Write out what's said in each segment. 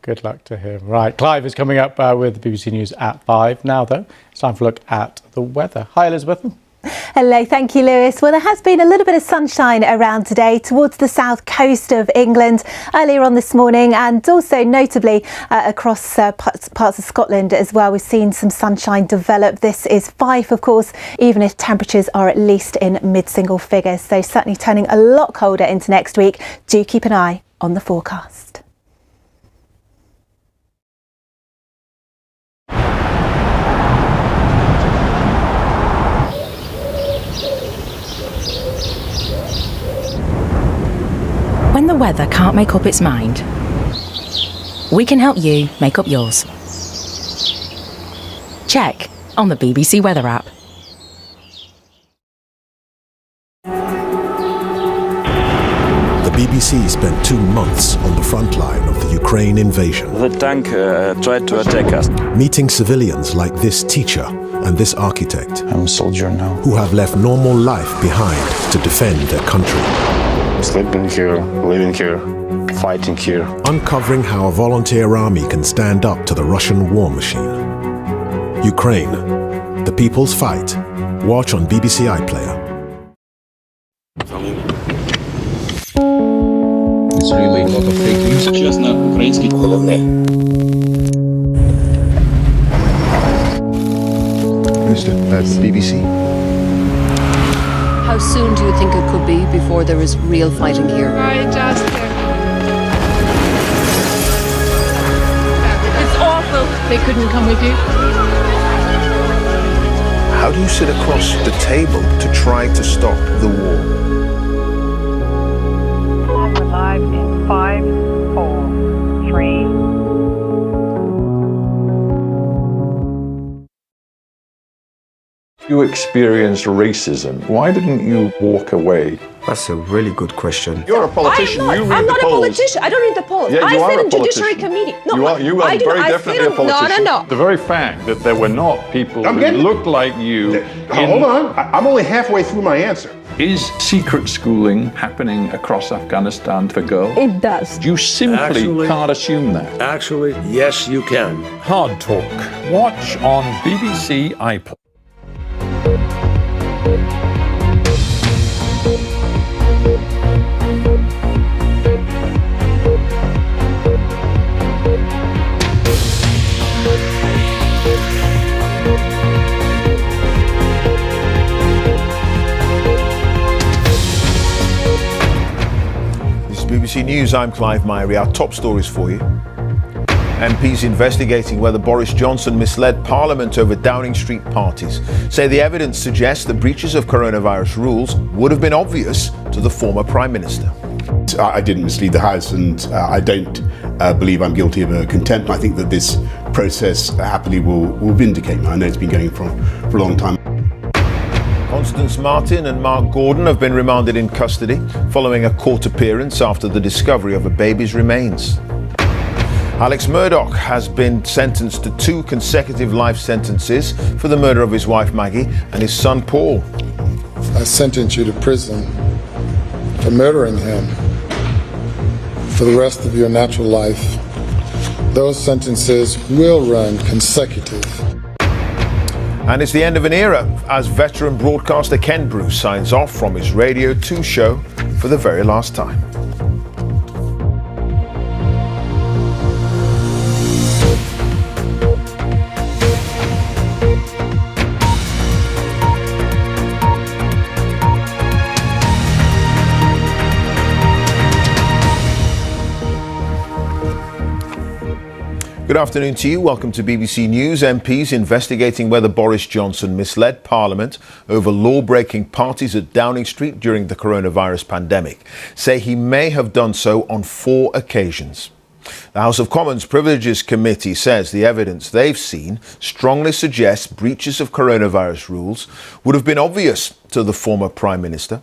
Good luck to him. Right, Clive is coming up with the BBC News at 5. Now, though, it's time for a look at the weather. Hi, Elizabeth. Hello, thank you, Lewis. Well, there has been a little bit of sunshine around today towards the south coast of England earlier on this morning, and also notably across parts of Scotland as well. We've seen some sunshine develop. This is Fife, of course, even if temperatures are at least in mid-single figures. So certainly turning a lot colder into next week. Do keep an eye on the forecast. When the weather can't make up its mind, we can help you make up yours. Check on the BBC Weather app. The BBC spent 2 months on the front line of the Ukraine invasion. The tank tried to attack us. Meeting civilians like this teacher and this architect. I'm a soldier now. Who have left normal life behind to defend their country. Sleeping here, living here, fighting here. Uncovering how a volunteer army can stand up to the Russian war machine. Ukraine, the people's fight. Watch on BBC iPlayer. It's really a lot of fake news. Чесно, український головне. Mr. BBC. How soon do you think it could be before there is real fighting here? It's awful. They couldn't come with you. How do you sit across the table to try to stop the war? We're live in 5, 4, 3. You experienced racism. Why didn't you walk away? That's a really good question. You're a politician. I'm not a politician. I don't read the polls. Yeah, you I are sit a in Judiciary Committee. No, you are very definitely a politician. No. The very fact that there were not people who looked like you. Hold on. I'm only halfway through my answer. Is secret schooling happening across Afghanistan for girls? It does. You simply can't assume that. Actually, yes, you can. Hard Talk. Watch on BBC iPlayer. BBC News, I'm Clive Myrie. Our top stories for you. MPs investigating whether Boris Johnson misled Parliament over Downing Street parties say the evidence suggests that breaches of coronavirus rules would have been obvious to the former Prime Minister. I didn't mislead the House, and I don't believe I'm guilty of contempt. I think that this process happily will vindicate me. I know it's been going for a long time. Constance Martin and Mark Gordon have been remanded in custody following a court appearance after the discovery of a baby's remains. Alex Murdoch has been sentenced to 2 consecutive life sentences for the murder of his wife Maggie and his son Paul. I sentence you to prison for murdering him for the rest of your natural life. Those sentences will run consecutive. And it's the end of an era as veteran broadcaster Ken Bruce signs off from his Radio 2 show for the very last time. Good afternoon to you. Welcome to BBC News. MPs investigating whether Boris Johnson misled Parliament over law-breaking parties at Downing Street during the coronavirus pandemic say he may have done so on 4 occasions. The House of Commons Privileges Committee says the evidence they've seen strongly suggests breaches of coronavirus rules would have been obvious to the former Prime Minister.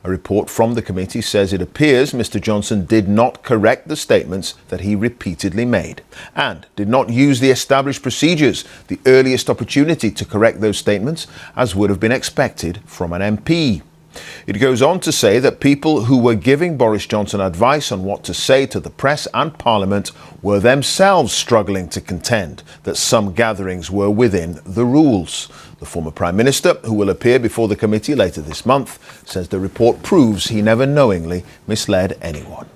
A report from the committee says it appears Mr. Johnson did not correct the statements that he repeatedly made and did not use the established procedures, the earliest opportunity to correct those statements, as would have been expected from an MP. It goes on to say that people who were giving Boris Johnson advice on what to say to the press and Parliament were themselves struggling to contend that some gatherings were within the rules. The former Prime Minister, who will appear before the committee later this month, says the report proves he never knowingly misled anyone.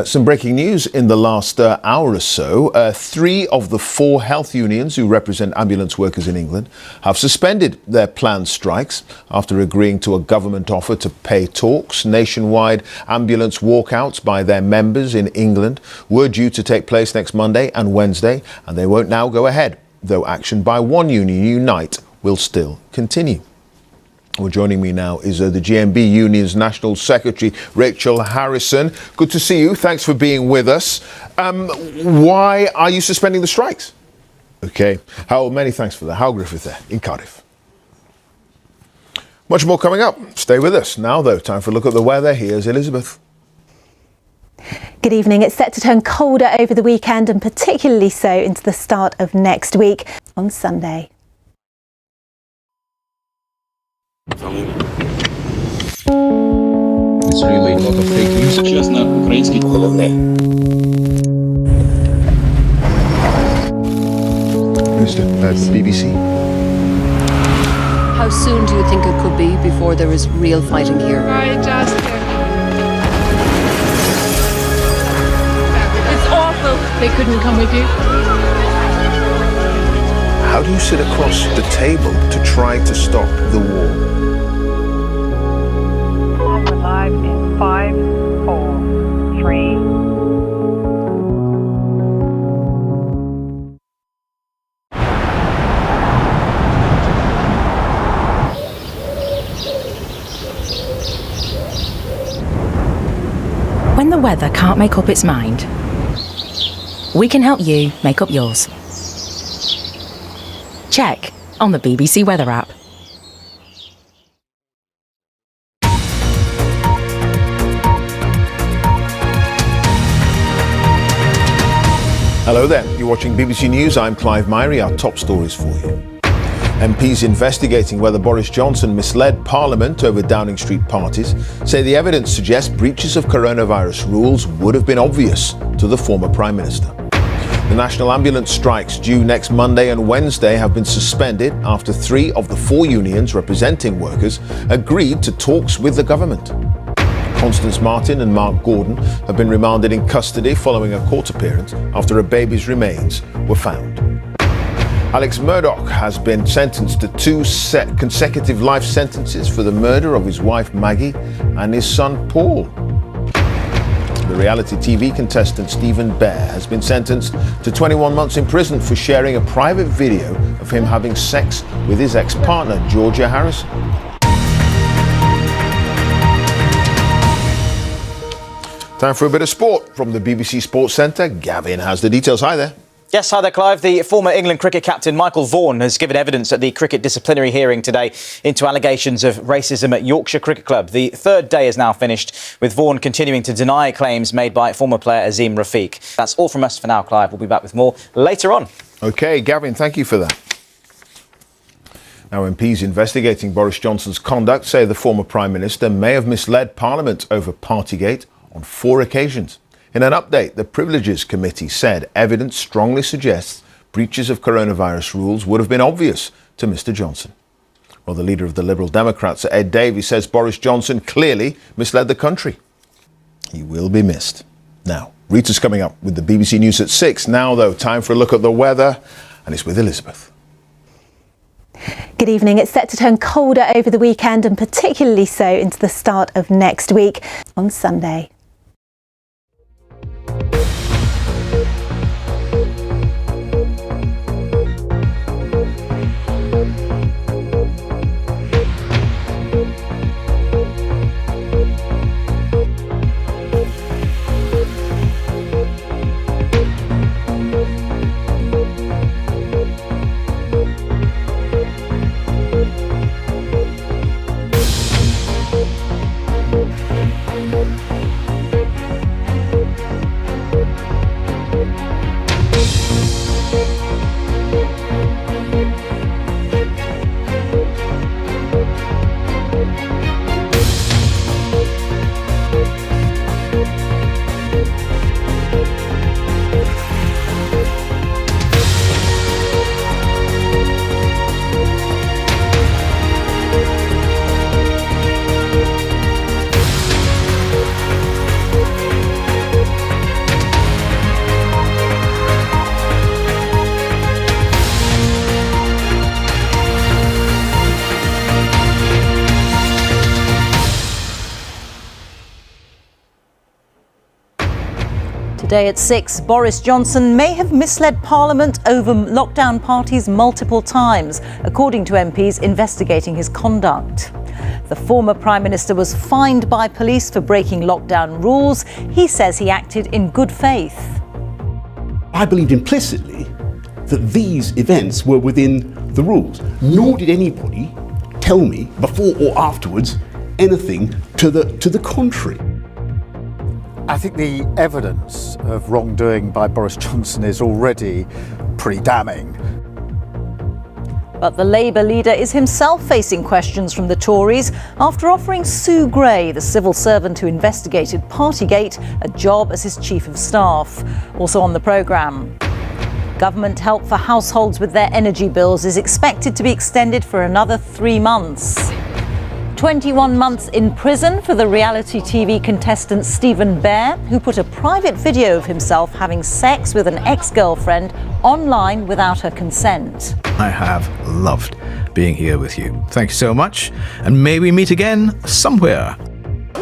Some breaking news in the last hour or so. 3 of the 4 health unions who represent ambulance workers in England have suspended their planned strikes after agreeing to a government offer to pay talks. Nationwide ambulance walkouts by their members in England were due to take place next Monday and Wednesday, and they won't now go ahead, though action by one union, Unite, will still continue. Well, joining me now is the GMB Union's National Secretary, Rachel Harrison. Good to see you. Thanks for being with us. Why are you suspending the strikes? OK. Many thanks for that. Hal Griffith there in Cardiff. Much more coming up. Stay with us. Now, though, time for a look at the weather. Here's Elizabeth. Good evening. It's set to turn colder over the weekend and particularly so into the start of next week on Sunday. It's really a lot of fake news. Честно, украинский. BBC. How soon do you think it could be before there is real fighting here? It's awful. They couldn't come with you. How do you sit across the table to try to stop the war? We're live in 5, 4, 3. When the weather can't make up its mind, we can help you make up yours. Check on the BBC Weather app. Hello there, you're watching BBC News. I'm Clive Myrie. Our top stories for you. MPs investigating whether Boris Johnson misled Parliament over Downing Street parties say the evidence suggests breaches of coronavirus rules would have been obvious to the former Prime Minister. The national ambulance strikes due next Monday and Wednesday have been suspended after 3 of the 4 unions representing workers agreed to talks with the government. Constance Martin and Mark Gordon have been remanded in custody following a court appearance after a baby's remains were found. Alex Murdoch has been sentenced to 2 consecutive life sentences for the murder of his wife Maggie and his son Paul. The reality TV contestant Stephen Bear has been sentenced to 21 months in prison for sharing a private video of him having sex with his ex-partner, Georgia Harrison. Time for a bit of sport. From the BBC Sports Centre, Gavin has the details. Hi there. Yes, hi there, Clive. The former England cricket captain Michael Vaughan has given evidence at the cricket disciplinary hearing today into allegations of racism at Yorkshire Cricket Club. The 3rd day is now finished, with Vaughan continuing to deny claims made by former player Azim Rafiq. That's all from us for now, Clive. We'll be back with more later on. OK, Gavin, thank you for that. Now, MPs investigating Boris Johnson's conduct say the former Prime Minister may have misled Parliament over Partygate on 4 occasions. In an update, the Privileges Committee said evidence strongly suggests breaches of coronavirus rules would have been obvious to Mr Johnson. Well, the leader of the Liberal Democrats, Ed Davey, says Boris Johnson clearly misled the country. He will be missed. Now, Rita's coming up with the BBC News at 6. Now, though, time for a look at the weather, and it's with Elizabeth. Good evening. It's set to turn colder over the weekend and particularly so into the start of next week on Sunday. Today at 6, Boris Johnson may have misled Parliament over lockdown parties multiple times, according to MPs investigating his conduct. The former Prime Minister was fined by police for breaking lockdown rules. He says he acted in good faith. I believed implicitly that these events were within the rules, nor did anybody tell me before or afterwards anything to the contrary. I think the evidence of wrongdoing by Boris Johnson is already pretty damning. But the Labour leader is himself facing questions from the Tories after offering Sue Gray, the civil servant who investigated Partygate, a job as his chief of staff. Also on the programme, government help for households with their energy bills is expected to be extended for another 3 months. 21 months in prison for the reality TV contestant Stephen Bear, who put a private video of himself having sex with an ex-girlfriend online without her consent. I have loved being here with you. Thank you so much, and may we meet again somewhere.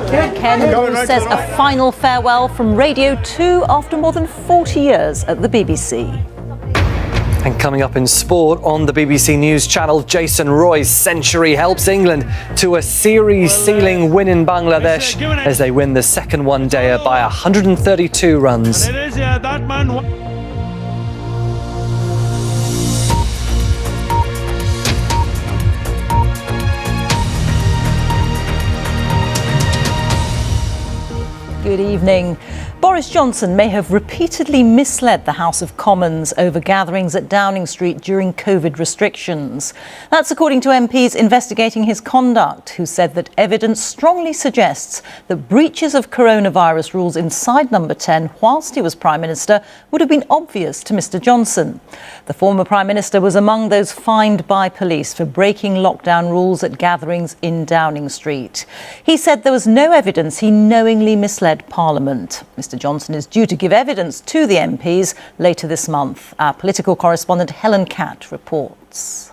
Ken says a final farewell from Radio 2 after more than 40 years at the BBC. And coming up in sport on the BBC News channel, Jason Roy's century helps England to a series-sealing win in Bangladesh as they win the second one-dayer by 132 runs. Good evening. Boris Johnson may have repeatedly misled the House of Commons over gatherings at Downing Street during COVID restrictions. That's according to MPs investigating his conduct, who said that evidence strongly suggests that breaches of coronavirus rules inside Number 10 whilst he was Prime Minister would have been obvious to Mr Johnson. The former Prime Minister was among those fined by police for breaking lockdown rules at gatherings in Downing Street. He said there was no evidence he knowingly misled Parliament. Mr Johnson is due to give evidence to the MPs later this month. Our political correspondent Helen Catt reports.